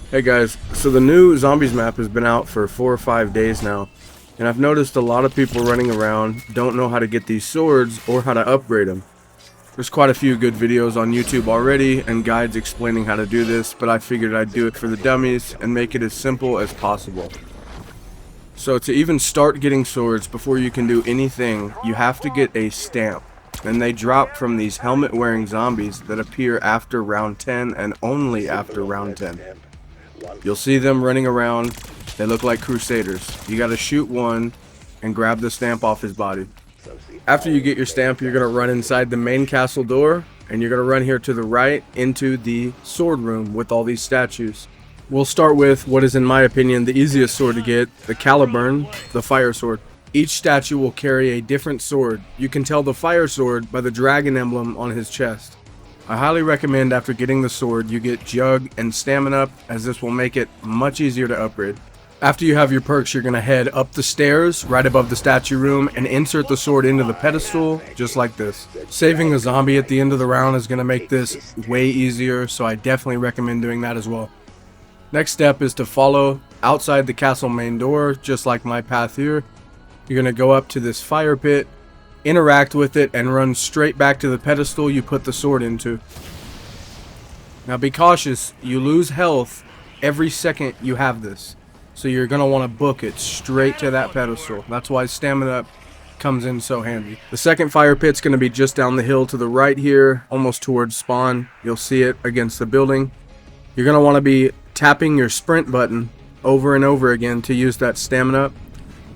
Hey guys, so the new zombies map has been out for 4 or 5 days now, and I've noticed a lot of people running around don't know how to get these swords or how to upgrade them. There's quite a few good videos on YouTube already and guides explaining how to do this, but I figured I'd do it for the dummies and make it as simple as possible. So to even start getting swords before you can do anything, you have to get a stamp. And they drop from these helmet wearing zombies that appear after round 10 and only after round 10. You'll see them running around. They look like crusaders. You gotta shoot one and grab the stamp off his body. After you get your stamp, you're gonna run inside the main castle door, and you're gonna run here to the right into the sword room with all these statues. We'll start with what is, in my opinion, the easiest sword to get, the Caliburn, the fire sword. Each statue will carry a different sword. You can tell the fire sword by the dragon emblem on his chest. I highly recommend after getting the sword you get Jug and Stamina up, as this will make it much easier to upgrade. After you have your perks, you're going to head up the stairs right above the statue room and insert the sword into the pedestal just like this. Saving a zombie at the end of the round is going to make this way easier, so I definitely recommend doing that as well. Next step is to follow outside the castle main door, just like my path here. You're going to go up to this fire pit, interact with it, and run straight back to the pedestal you put the sword into. Now be cautious, you lose health every second you have this, so you're going to want to book it straight to that pedestal. That's why stamina comes in so handy. The second fire pit's going to be just down the hill to the right here, almost towards spawn. You'll see it against the building. You're going to want to be tapping your sprint button over and over again to use that stamina.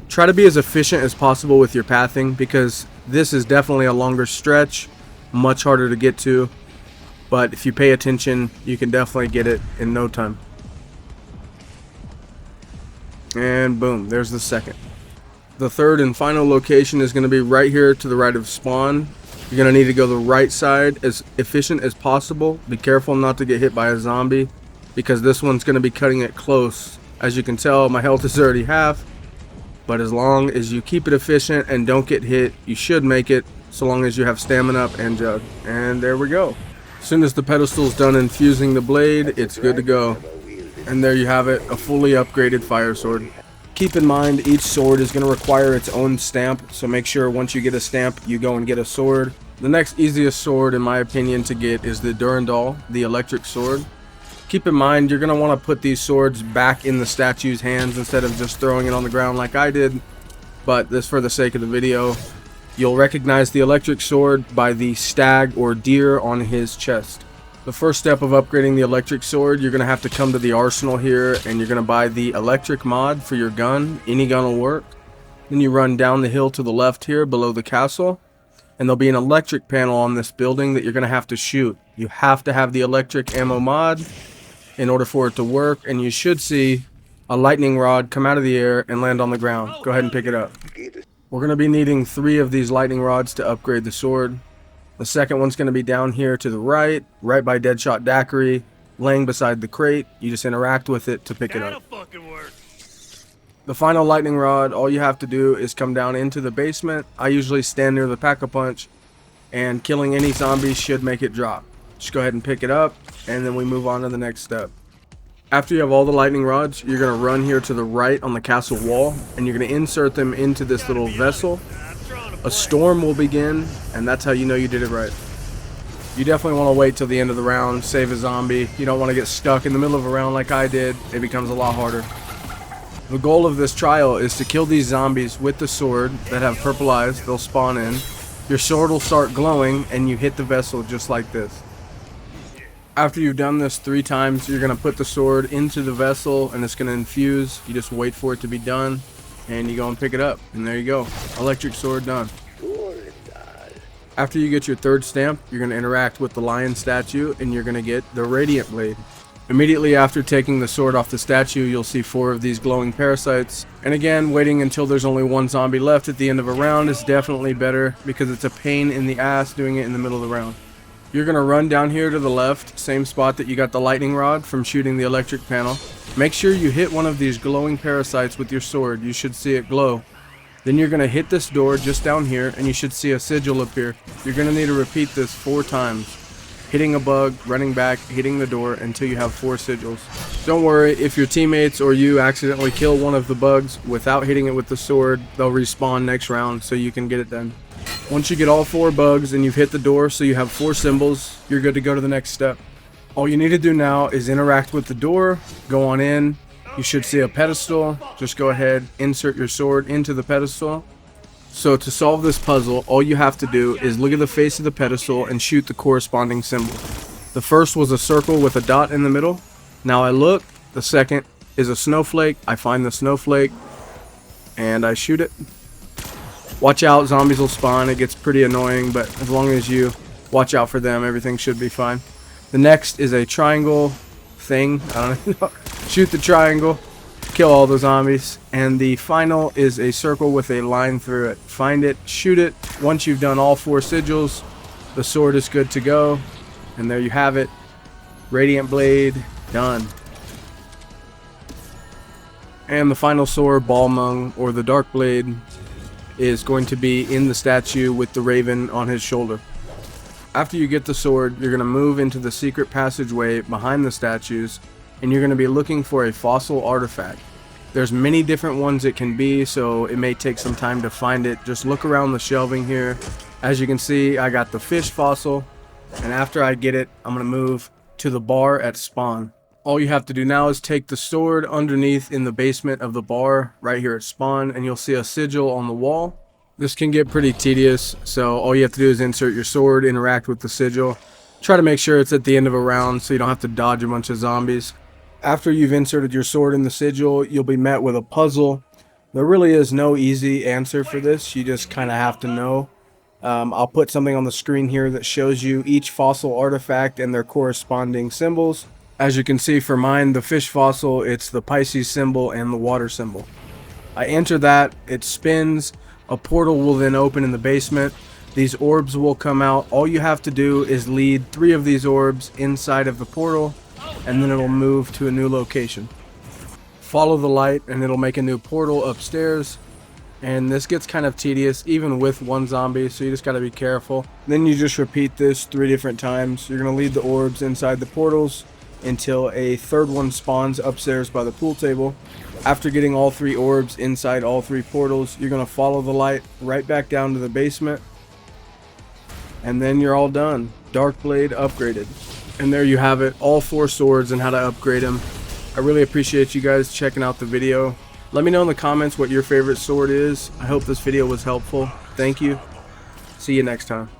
Try to be as efficient as possible with your pathing, because this is definitely a longer stretch, much harder to get to, but if you pay attention, you can definitely get it in no time. And boom, there's the second. The third and final location is going to be right here to the right of spawn. You're going to need to go the right side, as efficient as possible. Be careful not to get hit by a zombie, because this one's going to be cutting it close. As you can tell, my health is already half. But as long as you keep it efficient and don't get hit, you should make it, so long as you have stamina up and Jug. And there we go. As soon as the pedestal's done infusing the blade, it's good to go. And there you have it, a fully upgraded fire sword. Keep in mind, each sword is going to require its own stamp, so make sure once you get a stamp, you go and get a sword. The next easiest sword, in my opinion, to get is the Durandal, the electric sword. Keep in mind, you're going to want to put these swords back in the statue's hands instead of just throwing it on the ground like I did. But this for the sake of the video. You'll recognize the electric sword by the stag or deer on his chest. The first step of upgrading the electric sword, you're going to have to come to the arsenal here, and you're going to buy the electric mod for your gun. Any gun will work. Then you run down the hill to the left here below the castle, and there'll be an electric panel on this building that you're going to have to shoot. You have to have the electric ammo mod in order for it to work, and you should see a lightning rod come out of the air and land on the ground. Go ahead and pick it up. We're going to be needing 3 of these lightning rods to upgrade the sword. The second one's going to be down here to the right by Deadshot Daiquiri, laying beside the crate. You just interact with it to pick it up. The final lightning rod, all you have to do is come down into the basement. I usually stand near the pack-a-punch, and killing any zombies should make it drop. Just go ahead and pick it up, and then we move on to the next step. After you have all the lightning rods, you're going to run here to the right on the castle wall, and you're going to insert them into this little vessel. A storm will begin, and that's how you know you did it right. You definitely want to wait till the end of the round, save a zombie. You don't want to get stuck in the middle of a round like I did. It becomes a lot harder. The goal of this trial is to kill these zombies with the sword that have purple eyes. They'll spawn in. Your sword will start glowing, and you hit the vessel just like this. After you've done this 3 times, you're going to put the sword into the vessel, and it's going to infuse. You just wait for it to be done, and you go and pick it up. And there you go. Electric sword done. After you get your 3rd stamp, you're going to interact with the lion statue, and you're going to get the radiant blade. Immediately after taking the sword off the statue, you'll see 4 of these glowing parasites. And again, waiting until there's only 1 zombie left at the end of a round is definitely better, because it's a pain in the ass doing it in the middle of the round. You're going to run down here to the left, same spot that you got the lightning rod from shooting the electric panel. Make sure you hit one of these glowing parasites with your sword. You should see it glow. Then you're going to hit this door just down here, and you should see a sigil appear. You're going to need to repeat this 4 times. hitting a bug, running back, hitting the door until you have 4 sigils. Don't worry, if your teammates or you accidentally kill one of the bugs without hitting it with the sword, they'll respawn next round so you can get it done. Once you get all 4 bugs and you've hit the door so you have 4 symbols, you're good to go to the next step. All you need to do now is interact with the door, go on in. You should see a pedestal. Just go ahead, insert your sword into the pedestal. So to solve this puzzle, all you have to do is look at the face of the pedestal and shoot the corresponding symbol. The first was a circle with a dot in the middle. Now I look. The second is a snowflake. I find the snowflake and I shoot it. Watch out, zombies will spawn. It gets pretty annoying, but as long as you watch out for them, everything should be fine. The next is a triangle thing. I don't know. Shoot the triangle. Kill all the zombies. And the final is a circle with a line through it. Find it, shoot it. Once you've done all 4 sigils, the sword is good to go. And there you have it. Radiant Blade, done. And the final sword, Balmung, or the Dark Blade, is going to be in the statue with the raven on his shoulder. After you get the sword, you're going to move into the secret passageway behind the statues, and you're going to be looking for a fossil artifact. There's many different ones it can be, so it may take some time to find it. Just look around the shelving here. As you can see, I got the fish fossil, and after I get it, I'm going to move to the bar at spawn. All you have to do now is take the sword underneath in the basement of the bar right here at spawn, and you'll see a sigil on the wall. This can get pretty tedious, so all you have to do is insert your sword, interact with the sigil. Try to make sure it's at the end of a round so you don't have to dodge a bunch of zombies. After you've inserted your sword in the sigil, you'll be met with a puzzle. There really is no easy answer for this, you just kind of have to know. I'll put something on the screen here that shows you each fossil artifact and their corresponding symbols. As you can see for mine, the fish fossil, it's the Pisces symbol and the water symbol. I enter that, it spins, a portal will then open in the basement. These orbs will come out. All you have to do is lead 3 of these orbs inside of the portal, and then it'll move to a new location. Follow the light and it'll make a new portal upstairs. And this gets kind of tedious even with 1 zombie, so you just got to be careful. Then you just repeat this 3 different times. You're going to lead the orbs inside the portals until a 3rd one spawns upstairs by the pool table. After getting all 3 orbs inside all 3 portals, you're going to follow the light right back down to the basement. And then you're all done. Dark Blade upgraded. And there you have it, all 4 swords and how to upgrade them. I really appreciate you guys checking out the video. Let me know in the comments what your favorite sword is. I hope this video was helpful. Thank you. See you next time.